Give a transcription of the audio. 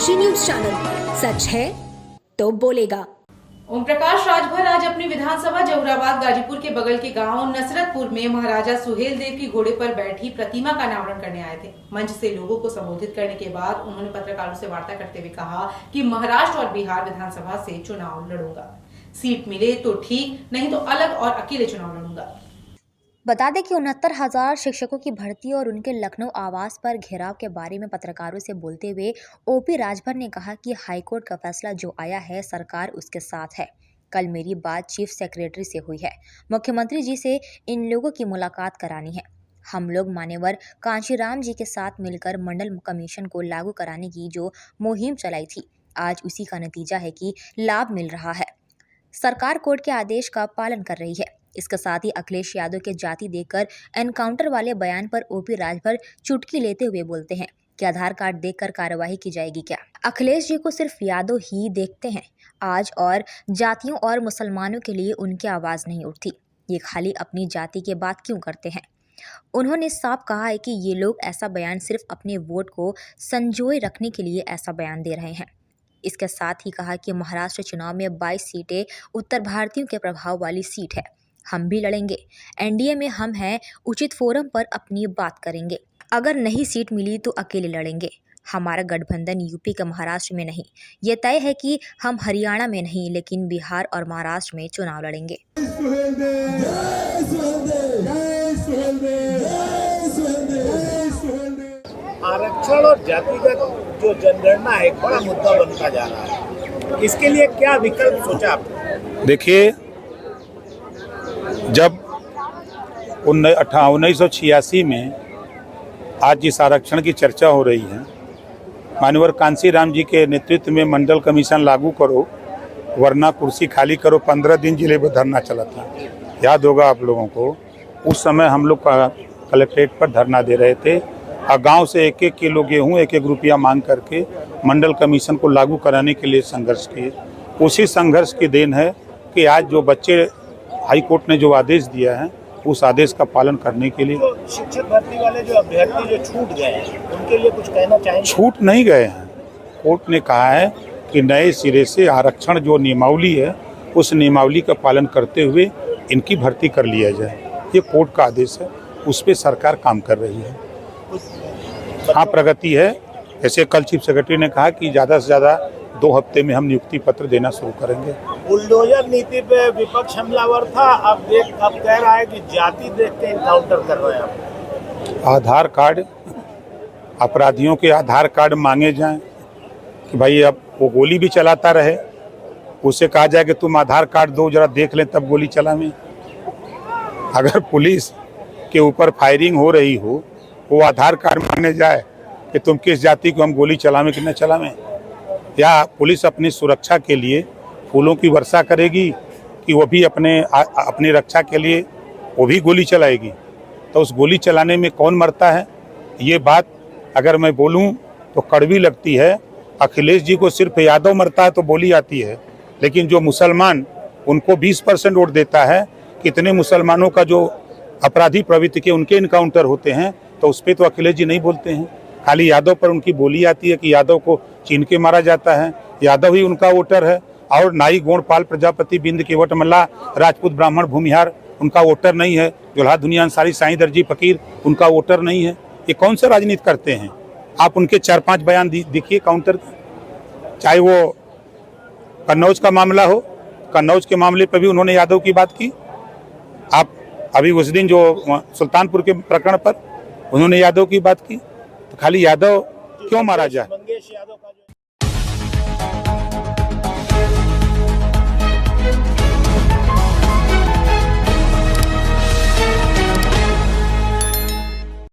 Kashi news channel, सच है तो बोलेगा। ओम प्रकाश राजभर आज अपनी विधानसभा जहुराबाद गाजीपुर के बगल के गांव नसरतपुर में महाराजा सुहेल देव की घोड़े पर बैठी प्रतिमा का अनावरण करने आए थे। मंच से लोगों को संबोधित करने के बाद उन्होंने पत्रकारों से वार्ता करते हुए कहा कि महाराष्ट्र और बिहार विधानसभा से चुनाव लड़ूंगा, सीट मिले तो ठीक, नहीं तो अलग और अकेले चुनाव लड़ूंगा। बता दें कि 69,000 शिक्षकों की भर्ती और उनके लखनऊ आवास पर घेराव के बारे में पत्रकारों से बोलते हुए ओपी राजभर ने कहा कि हाईकोर्ट का फैसला जो आया है सरकार उसके साथ है। कल मेरी बात चीफ सेक्रेटरी से हुई है, मुख्यमंत्री जी से इन लोगों की मुलाकात करानी है। हम लोग मान्यवर कांशीराम जी के साथ मिलकर मंडल कमीशन को लागू कराने की जो मुहिम चलाई थी, आज उसी का नतीजा है कि लाभ मिल रहा है। सरकार कोर्ट के आदेश का पालन कर रही है। इसके साथ ही अखिलेश यादव के जाति देकर एनकाउंटर वाले बयान पर ओपी राजभर चुटकी लेते हुए बोलते हैं कि आधार कार्ड देखकर कार्रवाई की जाएगी क्या? अखिलेश जी को सिर्फ यादव ही देखते हैं आज, और जातियों और मुसलमानों के लिए उनकी आवाज़ नहीं उठती। ये खाली अपनी जाति के बात क्यों करते हैं? उन्होंने साफ कहा है कि ये लोग ऐसा बयान सिर्फ अपने वोट को संजोए रखने के लिए ऐसा बयान दे रहे हैं। इसके साथ ही कहा कि महाराष्ट्र चुनाव में 22 सीटें उत्तर भारतीयों के प्रभाव वाली सीट है, हम भी लड़ेंगे। एनडीए में हम हैं, उचित फोरम पर अपनी बात करेंगे। अगर नहीं सीट मिली तो अकेले लड़ेंगे। हमारा गठबंधन यूपी का महाराष्ट्र में नहीं। ये तय है कि हम हरियाणा में नहीं लेकिन बिहार और महाराष्ट्र में चुनाव लड़ेंगे। आरक्षण और जातिगत जो जनगणना है एक बड़ा मुद्दा बनता जा रहा है, इसके लिए क्या विकल्प सोचा आपने? देखिए, जब 1986 में आज जिस आरक्षण की चर्चा हो रही है, माननीय कांशीराम जी के नेतृत्व में मंडल कमीशन लागू करो वरना कुर्सी खाली करो, 15 दिन जिले में धरना चला था। याद होगा आप लोगों को, उस समय हम लोग कलेक्ट्रेट पर धरना दे रहे थे और गांव से 1-1 किलो गेहूँ 1-1 रुपया मांग करके मंडल कमीशन को लागू कराने के लिए संघर्ष किए। उसी संघर्ष की देन है कि आज जो बच्चे हाई कोर्ट ने जो आदेश दिया है उस आदेश का पालन करने के लिए शिक्षक भर्ती वाले जो अभ्यर्थी जो छूट गए हैं उनके लिए कुछ कहना चाहेंगे? छूट नहीं गए हैं। कोर्ट ने कहा है कि नए सिरे से आरक्षण जो नियमावली है उस नियमावली का पालन करते हुए इनकी भर्ती कर लिया जाए। ये कोर्ट का आदेश है, उस पर सरकार काम कर रही है। हाँ, प्रगति है। जैसे कल चीफ सेक्रेटरी ने कहा कि ज़्यादा से ज़्यादा 2 हफ्ते में हम नियुक्ति पत्र देना शुरू करेंगे। बुलडोजर नीति पे विपक्ष हमलावर था, अब कह रहा है कि जाति देख के इनकाउंटर कर रहे हैं। आधार कार्ड, अपराधियों के आधार कार्ड मांगे जाएं कि भाई अब वो गोली भी चलाता रहे, उससे कहा जाए कि तुम आधार कार्ड दो जरा देख लें तब गोली चलावें। अगर पुलिस के ऊपर फायरिंग हो रही हो, वो आधार कार्ड मांगने जाए कि तुम किस जाति को हम गोली चलावें कि न चलावें, या पुलिस अपनी सुरक्षा के लिए फूलों की वर्षा करेगी कि वो भी अपनी रक्षा के लिए वो भी गोली चलाएगी? तो उस गोली चलाने में कौन मरता है? ये बात अगर मैं बोलूं तो कड़वी लगती है। अखिलेश जी को सिर्फ यादव मरता है तो बोली आती है, लेकिन जो मुसलमान उनको 20% वोट देता है, कितने मुसलमानों का जो अपराधी प्रवृत्ति के उनके इनकाउंटर होते हैं, तो उस पर तो अखिलेश जी नहीं बोलते हैं। खाली यादव पर उनकी बोली आती है कि यादव को चीन के मारा जाता है, यादव ही उनका वोटर है, और नाई गोंडपाल प्रजापति बिंद केवट मल्ला राजपूत ब्राह्मण भूमिहार उनका वोटर नहीं है, जोल्हा दुनिया अंसारी साईं दर्जी फकीर उनका वोटर नहीं है। ये कौन सा राजनीति करते हैं? आप उनके 4-5 बयान देखिए काउंटर, चाहे वो कन्नौज का मामला हो, कन्नौज के मामले पर भी उन्होंने यादव की बात की। आप अभी उस दिन जो सुल्तानपुर के प्रकरण पर उन्होंने यादव की बात की, तो खाली यादव क्यों मारा जाए?